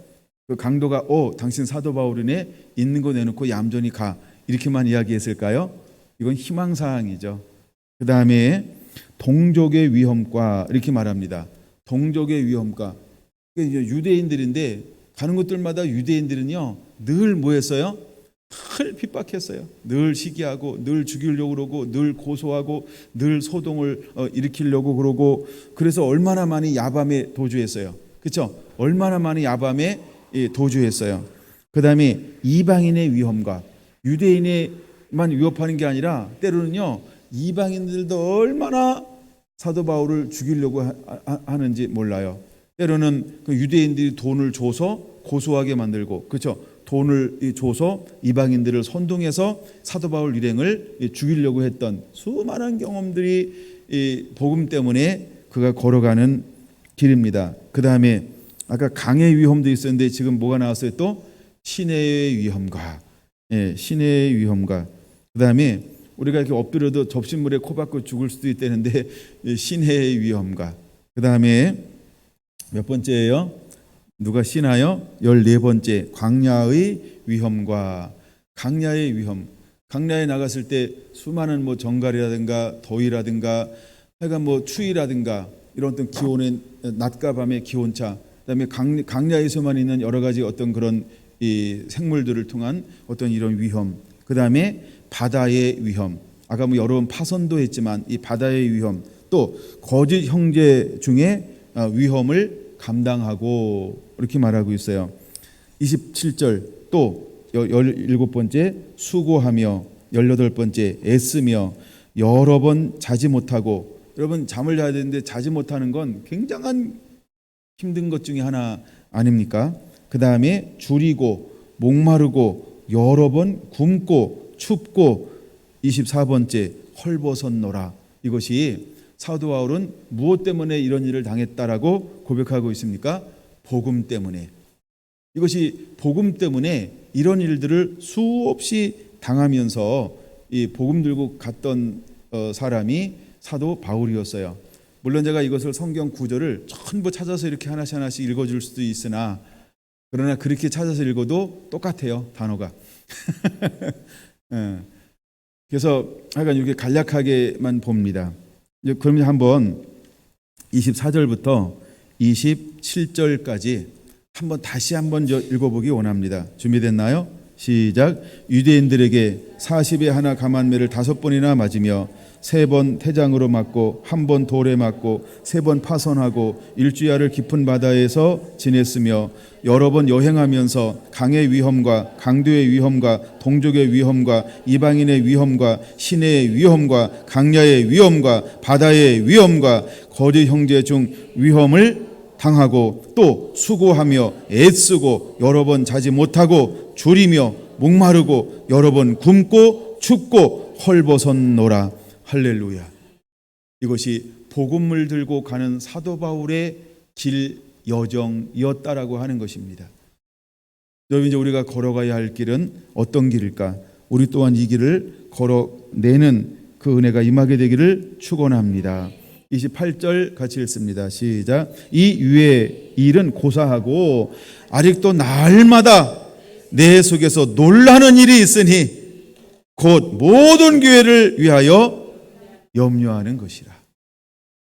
Speaker 1: 그 강도가 당신 사도 바울이네, 있는 거 내놓고 얌전히 가, 이렇게만 이야기했을까요? 이건 희망사항이죠. 그 다음에 동족의 위험과 이렇게 말합니다. 동족의 위험과. 유대인들인데 가는 곳들마다 유대인들은요 늘 뭐 했어요? 늘 핍박했어요. 늘 시기하고 늘 죽이려고 그러고 늘 고소하고 늘 소동을 일으키려고 그러고, 그래서 얼마나 많이 야밤에 도주했어요. 그렇죠? 얼마나 많이 야밤에 도주했어요. 그 다음에 이방인의 위험과, 유대인에만 위협하는 게 아니라 때로는요 이방인들도 얼마나 사도 바울을 죽이려고 하는지 몰라요. 때로는 그 유대인들이 돈을 줘서 고소하게 만들고, 그렇죠? 돈을 줘서 이방인들을 선동해서 사도 바울 일행을 죽이려고 했던 수많은 경험들이 이 복음 때문에 그가 걸어가는 길입니다. 그 다음에 아까 강의 위험도 있었는데 지금 뭐가 나왔어요? 또 시내의 위험과, 시내의 위험과. 그 다음에 우리가 이렇게 엎드려도 접시물에 코 박고 죽을 수도 있다는데 시내의 위험과. 그 다음에 몇 번째예요? 누가 쉬나요? 14번째, 광야의 위험과. 광야의 위험. 광야에 나갔을 때 수많은 뭐 정갈이라든가 더위라든가 하여간 뭐 추위라든가 이런 어떤 기온의 낮과 밤의 기온차, 그다음에 광야에서만 있는 여러 가지 어떤 그런 이 생물들을 통한 어떤 이런 위험. 그다음에 바다의 위험. 아까 뭐 여러 번 파선도 했지만 이 바다의 위험, 또 거짓 형제 중에 위험을 감당하고 이렇게 말하고 있어요. 27절 또 17번째 수고하며 18번째 애쓰며 여러 번 자지 못하고. 여러분, 잠을 자야 되는데 자지 못하는 건 굉장한 힘든 것 중에 하나 아닙니까? 그 다음에 줄이고 목마르고 여러 번 굶고 춥고 24번째 헐벗었노라. 이것이 사도 바울은 무엇 때문에 이런 일을 당했다라고 고백하고 있습니까? 복음 때문에. 이것이 복음 때문에 이런 일들을 수없이 당하면서 이 복음 들고 갔던 사람이 사도 바울이었어요. 물론 제가 이것을 성경 구절을 전부 찾아서 이렇게 하나씩 하나씩 읽어줄 수도 있으나, 그러나 그렇게 찾아서 읽어도 똑같아요, 단어가. 그래서 하여간 이렇게 간략하게만 봅니다. 그러면 한번 24절부터 27절까지 다시 한번 읽어보기 원합니다. 준비됐나요? 시작. 유대인들에게 40에 하나 감한매를 5번이나 맞으며 3번 태장으로 맞고 1번 돌에 맞고 3번 파선하고 일주야를 깊은 바다에서 지냈으며 여러 번 여행하면서 강의 위험과 강도의 위험과 동족의 위험과 이방인의 위험과 시내의 위험과 강야의 위험과 바다의 위험과 거짓 형제 중 위험을 당하고 또 수고하며 애쓰고 여러 번 자지 못하고 줄이며 목마르고 여러 번 굶고 춥고 헐벗었노라. 할렐루야. 이것이 복음을 들고 가는 사도 바울의 길 여정이었다라고 하는 것입니다. 여러분, 이제 우리가 걸어가야 할 길은 어떤 길일까? 우리 또한 이 길을 걸어내는 그 은혜가 임하게 되기를 축원합니다. 28절 같이 읽습니다. 시작. 이 위에 일은 고사하고 아직도 날마다 내 속에서 놀라는 일이 있으니 곧 모든 교회를 위하여 염려하는 것이라.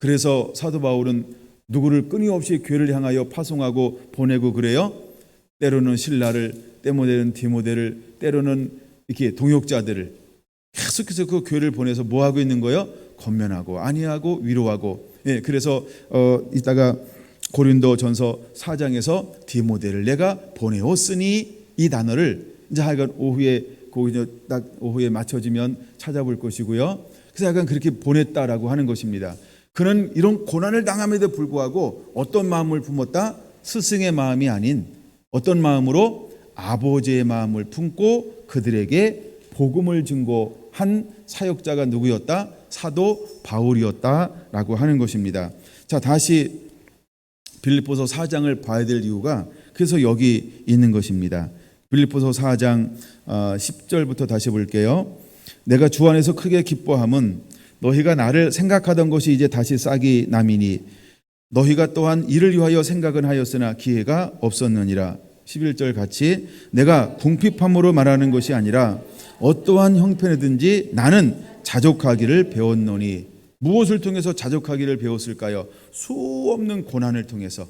Speaker 1: 그래서 사도 바울은 누구를 끊임없이 교회를 향하여 파송하고 보내고 그래요. 때로는 신라를, 때로는 디모데를, 때로는 이렇게 동역자들을 계속해서 그 교회를 보내서 뭐 하고 있는 거예요? 권면하고 안위하고 위로하고. 그래서 이따가 고린도전서 4장에서 디모데를 내가 보내었으니, 이 단어를 이제 하여간 오후에 딱 오후에 맞춰지면 찾아볼 것이고요. 그래서 약간 그렇게 보냈다라고 하는 것입니다. 그는 이런 고난을 당함에도 불구하고 어떤 마음을 품었다? 스승의 마음이 아닌 어떤 마음으로? 아버지의 마음을 품고 그들에게 복음을 증거한 사역자가 누구였다? 사도 바울이었다라고 하는 것입니다. 자, 다시 빌립보서 4장을 봐야 될 이유가 그래서 여기 있는 것입니다. 빌립보서 4장 10절부터 다시 볼게요. 내가 주 안에서 크게 기뻐함은 너희가 나를 생각하던 것이 이제 다시 싹이 남이니 너희가 또한 이를 위하여 생각은 하였으나 기회가 없었느니라. 11절 같이. 내가 궁핍함으로 말하는 것이 아니라 어떠한 형편이든지 나는 자족하기를 배웠노니. 무엇을 통해서 자족하기를 배웠을까요? 수없는 고난을 통해서,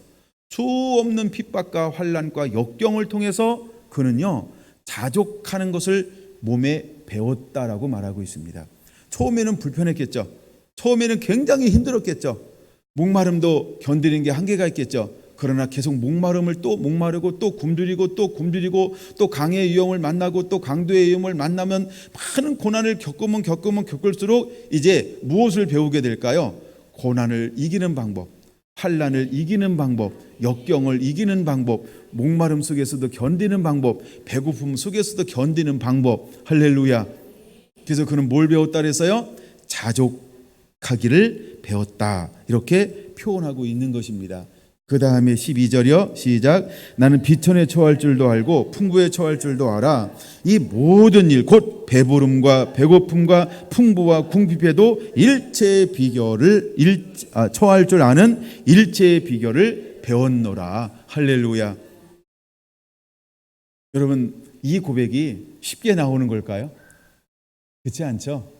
Speaker 1: 수없는 핍박과 환난과 역경을 통해서 그는요 자족하는 것을 몸에 배웠다라고 말하고 있습니다. 처음에는 불편했겠죠. 처음에는 굉장히 힘들었겠죠. 목마름도 견디는 게 한계가 있겠죠. 그러나 계속 목마름을 또 목마르고 또 굶주리고 또 굶주리고 또 강의 위험을 만나고 또 강도의 위험을 만나면 많은 고난을 겪으면 겪을수록 이제 무엇을 배우게 될까요? 고난을 이기는 방법, 환난을 이기는 방법, 역경을 이기는 방법, 목마름 속에서도 견디는 방법, 배고픔 속에서도 견디는 방법. 할렐루야. 그래서 그는 뭘 배웠다 그랬어요? 자족하기를 배웠다. 이렇게 표현하고 있는 것입니다. 그 다음에 12절이요. 시작. 나는 비천에 처할 줄도 알고 풍부에 처할 줄도 알아. 이 모든 일 곧 배부름과 배고픔과 풍부와 궁핍에도 일체의 비결을 처할 줄 아는 일체의 비결을 배웠노라. 할렐루야. 여러분, 이 고백이 쉽게 나오는 걸까요? 그렇지 않죠?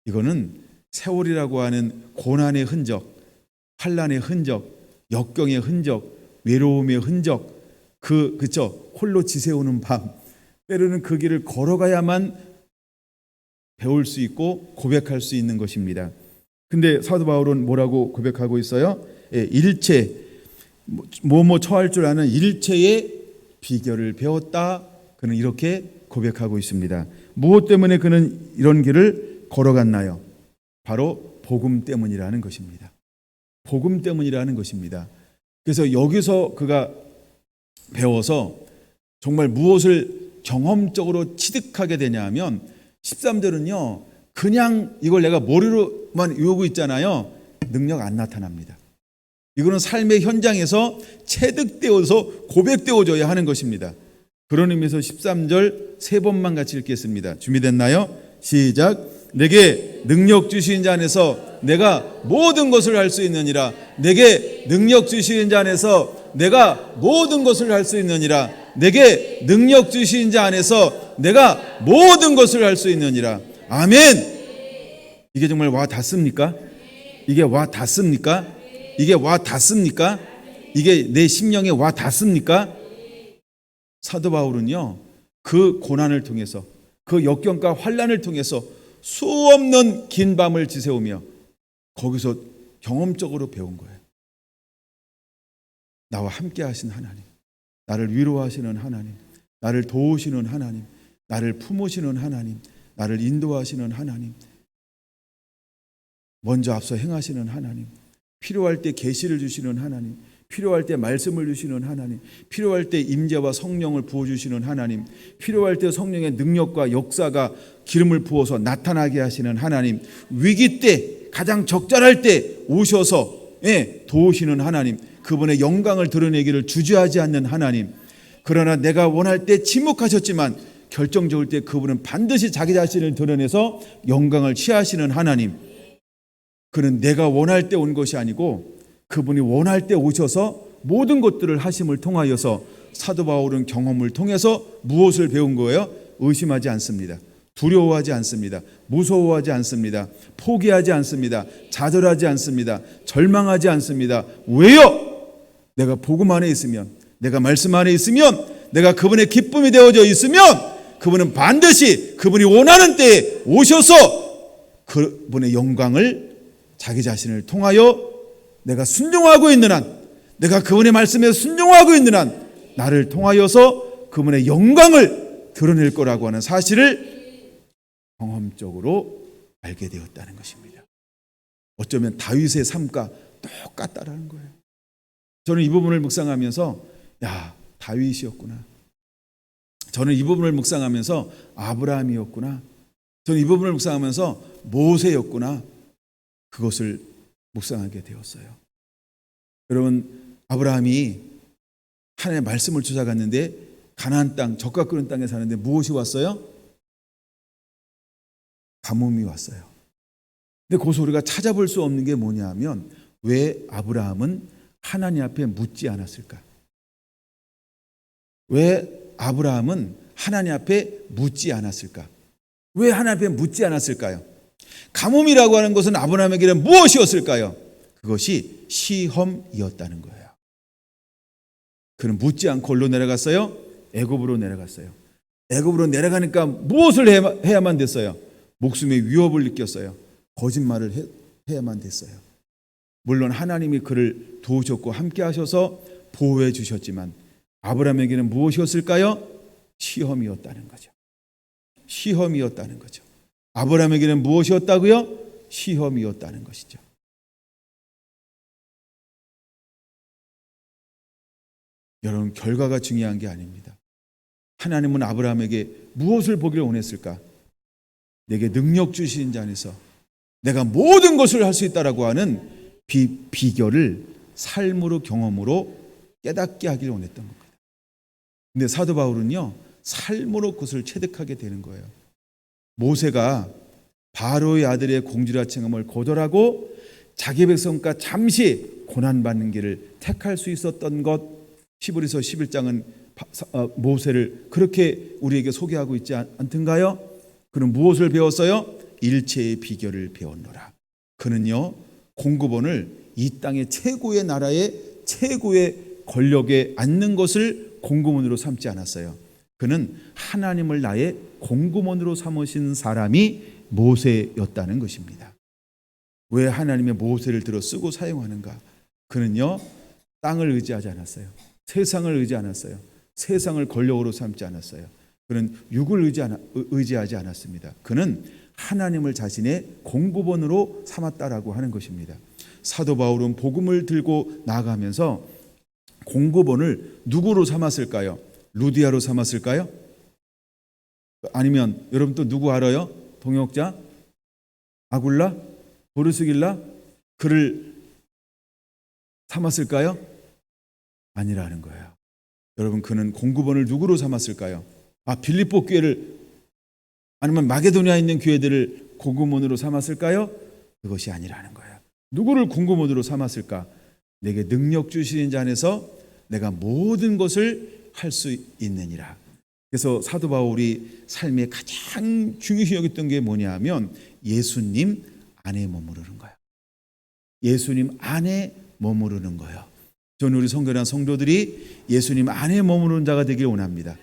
Speaker 1: 이거는 세월이라고 하는 고난의 흔적, 환난의 흔적, 역경의 흔적, 외로움의 흔적, 그쵸? 홀로 지새우는 밤, 때로는 그 길을 걸어가야만 배울 수 있고 고백할 수 있는 것입니다. 근데 사도 바울은 뭐라고 고백하고 있어요? 일체, 뭐뭐 처할 줄 아는 일체의 비결을 배웠다. 그는 이렇게 고백하고 있습니다. 무엇 때문에 그는 이런 길을 걸어갔나요? 바로 복음 때문이라는 것입니다. 복음 때문이라는 것입니다. 그래서 여기서 그가 배워서 정말 무엇을 경험적으로 취득하게 되냐 하면 13절은요 그냥 이걸 내가 머리로만 외우고 있잖아요. 능력 안 나타납니다. 이거는 삶의 현장에서 체득되어서 고백되어져야 하는 것입니다. 그런 의미에서 13절 세 번만 같이 읽겠습니다. 준비됐나요? 시작. 내게 능력 주신 자 안에서 내가 모든 것을 할 수 있느니라. 내게 능력 주신 자 안에서 내가 모든 것을 할 수 있느니라. 내게 능력 주신 자 안에서 내가 모든 것을 할 수 있느니라. 아멘. 이게 정말 와 닿습니까? 이게 와 닿습니까? 이게 와 닿습니까? 이게 내 심령에 와 닿습니까? 사도 바울은요 그 고난을 통해서 그 역경과 환난을 통해서 수없는 긴 밤을 지새우며 거기서 경험적으로 배운 거예요. 나와 함께 하신 하나님, 나를 위로하시는 하나님, 나를 도우시는 하나님, 나를 품으시는 하나님, 나를 인도하시는 하나님, 먼저 앞서 행하시는 하나님, 필요할 때 계시를 주시는 하나님, 필요할 때 말씀을 주시는 하나님, 필요할 때 임재와 성령을 부어주시는 하나님, 필요할 때 성령의 능력과 역사가 기름을 부어서 나타나게 하시는 하나님, 위기 때 가장 적절할 때 오셔서 도우시는 하나님, 그분의 영광을 드러내기를 주저하지 않는 하나님. 그러나 내가 원할 때 침묵하셨지만 결정적일 때 그분은 반드시 자기 자신을 드러내서 영광을 취하시는 하나님. 그는 내가 원할 때 온 것이 아니고 그분이 원할 때 오셔서 모든 것들을 하심을 통하여서 사도 바울은 경험을 통해서 무엇을 배운 거예요? 의심하지 않습니다. 두려워하지 않습니다. 무서워하지 않습니다. 포기하지 않습니다. 좌절하지 않습니다. 절망하지 않습니다. 왜요? 내가 복음 안에 있으면, 내가 말씀 안에 있으면, 내가 그분의 기쁨이 되어져 있으면 그분은 반드시 그분이 원하는 때에 오셔서 그분의 영광을 자기 자신을 통하여 내가 순종하고 있는 한, 내가 그분의 말씀에 순종하고 있는 한 나를 통하여서 그분의 영광을 드러낼 거라고 하는 사실을 경험적으로 알게 되었다는 것입니다. 어쩌면 다윗의 삶과 똑같다라는 거예요. 저는 이 부분을 묵상하면서 다윗이었구나. 저는 이 부분을 묵상하면서 아브라함이었구나. 저는 이 부분을 묵상하면서 모세였구나. 그것을 묵상하게 되었어요. 여러분, 아브라함이 하나님의 말씀을 쫓아갔는데 가나안 땅, 젖과 끓는 땅에 사는데 무엇이 왔어요? 가뭄이 왔어요. 근데 그 소리가 찾아볼 수 없는 게 뭐냐 하면 왜 아브라함은 하나님 앞에 묻지 않았을까? 왜 아브라함은 하나님 앞에 묻지 않았을까? 왜 하나님 앞에 묻지 않았을까요? 가뭄이라고 하는 것은 아브라함에게는 무엇이었을까요? 그것이 시험이었다는 거예요. 그는 묻지 않고 어디로 내려갔어요? 애굽으로 내려갔어요. 애굽으로 내려가니까 무엇을 해야만 됐어요? 목숨의 위협을 느꼈어요. 거짓말을 해야만 됐어요. 물론 하나님이 그를 도우셨고 함께 하셔서 보호해 주셨지만 아브라함에게는 무엇이었을까요? 시험이었다는 거죠. 시험이었다는 거죠. 아브라함에게는 무엇이었다고요? 시험이었다는 것이죠. 여러분, 결과가 중요한 게 아닙니다. 하나님은 아브라함에게 무엇을 보기를 원했을까? 내게 능력 주신 자 안에서 내가 모든 것을 할 수 있다라고 하는 비결을 삶으로 경험으로 깨닫게 하기를 원했던 겁니다. 근데 사도 바울은요, 삶으로 그것을 체득하게 되는 거예요. 모세가 바로의 아들의 공주라 칭함을 거절하고 자기 백성과 잠시 고난받는 길을 택할 수 있었던 것, 히브리서 11장은 모세를 그렇게 우리에게 소개하고 있지 않던가요? 그는 무엇을 배웠어요? 일체의 비결을 배웠노라. 그는요, 공급원을 이 땅의 최고의 나라의 최고의 권력에 앉는 것을 공급원으로 삼지 않았어요. 그는 하나님을 나의 공급원으로 삼으신 사람이 모세였다는 것입니다. 왜 하나님의 모세를 들어 쓰고 사용하는가? 그는요, 땅을 의지하지 않았어요. 세상을 의지 않았어요. 세상을 권력으로 삼지 않았어요. 그는 육을 의지하지 않았습니다. 그는 하나님을 자신의 공급원으로 삼았다라고 하는 것입니다. 사도 바울은 복음을 들고 나아가면서 공급원을 누구로 삼았을까요? 루디아로 삼았을까요? 아니면 여러분 또 누구 알아요? 동역자? 아굴라? 보르스길라? 그를 삼았을까요? 아니라는 거예요. 여러분, 그는 공급원을 누구로 삼았을까요? 빌립보 교회를, 아니면 마게도니아에 있는 교회들을 공급원으로 삼았을까요? 그것이 아니라는 거예요. 누구를 공급원으로 삼았을까? 내게 능력 주시는 자 안에서 내가 모든 것을 할 수 있느니라. 그래서 사도 바울이 삶에 가장 중요시 여겼던 게 뭐냐면 예수님 안에 머무르는 거예요. 예수님 안에 머무르는 거예요. 저는 우리 성결한 성도들이 예수님 안에 머무르는 자가 되길 원합니다.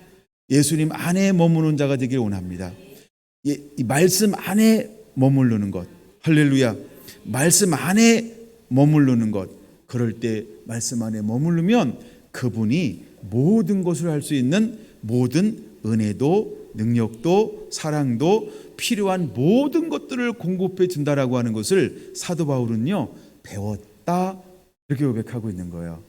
Speaker 1: 예수님 안에 머무르는 자가 되길 원합니다. 이 말씀 안에 머무르는 것, 할렐루야. 말씀 안에 머무르는 것. 그럴 때 말씀 안에 머무르면 그분이 모든 것을 할 수 있는 모든 은혜도 능력도 사랑도 필요한 모든 것들을 공급해 준다라고 하는 것을 사도 바울은요 배웠다, 이렇게 고백하고 있는 거예요.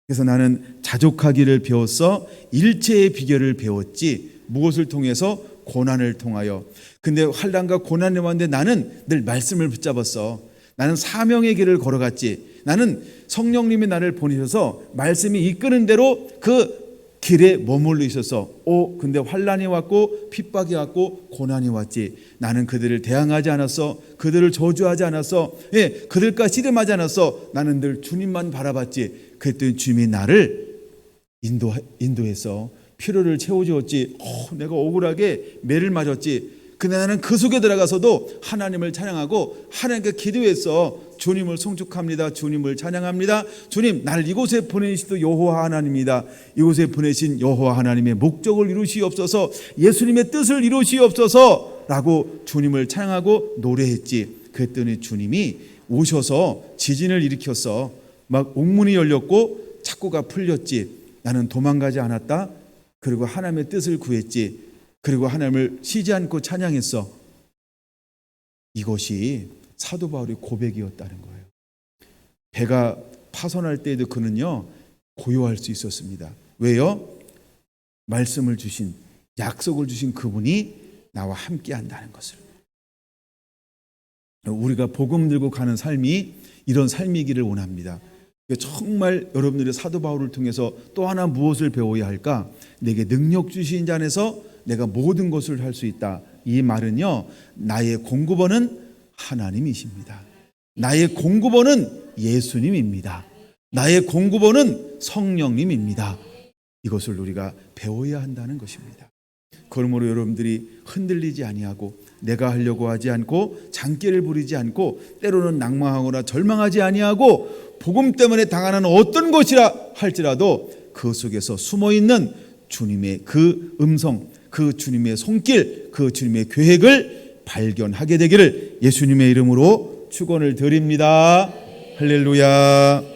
Speaker 1: 그래서 나는 자족하기를 배웠어. 일체의 비결을 배웠지. 무엇을 통해서? 고난을 통하여. 근데 환난과 고난이 왔는데 나는 늘 말씀을 붙잡았어. 나는 사명의 길을 걸어갔지. 나는 성령님이 나를 보내셔서 말씀이 이끄는 대로 그 길에 머물러 있었어. 근데 환난이 왔고 핍박이 왔고 고난이 왔지. 나는 그들을 대항하지 않았어. 그들을 저주하지 않았어. 그들과 씨름하지 않았어. 나는 늘 주님만 바라봤지. 그랬더니 주님이 나를 인도해서 필요를 채워주었지. 내가 억울하게 매를 맞았지. 근데 나는 그 속에 들어가서도 하나님을 찬양하고 하나님께 기도해서 주님을 송축합니다. 주님을 찬양합니다. 주님, 나를 이곳에 보내신 여호와 하나님입니다. 이곳에 보내신 여호와 하나님의 목적을 이루시옵소서, 예수님의 뜻을 이루시옵소서 라고 주님을 찬양하고 노래했지. 그랬더니 주님이 오셔서 지진을 일으켰어. 막 옥문이 열렸고 착고가 풀렸지. 나는 도망가지 않았다. 그리고 하나님의 뜻을 구했지. 그리고 하나님을 쉬지 않고 찬양했어. 이것이 사도 바울의 고백이었다는 거예요. 배가 파손할 때에도 그는요 고요할 수 있었습니다. 왜요? 말씀을 주신, 약속을 주신 그분이 나와 함께 한다는 것을. 우리가 복음 들고 가는 삶이 이런 삶이기를 원합니다. 정말 여러분들의 사도 바울을 통해서 또 하나 무엇을 배워야 할까? 내게 능력 주신 자 안에서 내가 모든 것을 할 수 있다. 이 말은요, 나의 공급원은 하나님이십니다. 나의 공급원은 예수님입니다. 나의 공급원은 성령님입니다. 이것을 우리가 배워야 한다는 것입니다. 그러므로 여러분들이 흔들리지 아니하고 내가 하려고 하지 않고 장깨를 부리지 않고 때로는 낭망하거나 절망하지 아니하고 복음 때문에 당하는 어떤 것이라 할지라도 그 속에서 숨어있는 주님의 그 음성, 그 주님의 손길, 그 주님의 계획을 발견하게 되기를 예수님의 이름으로 축원을 드립니다. 할렐루야.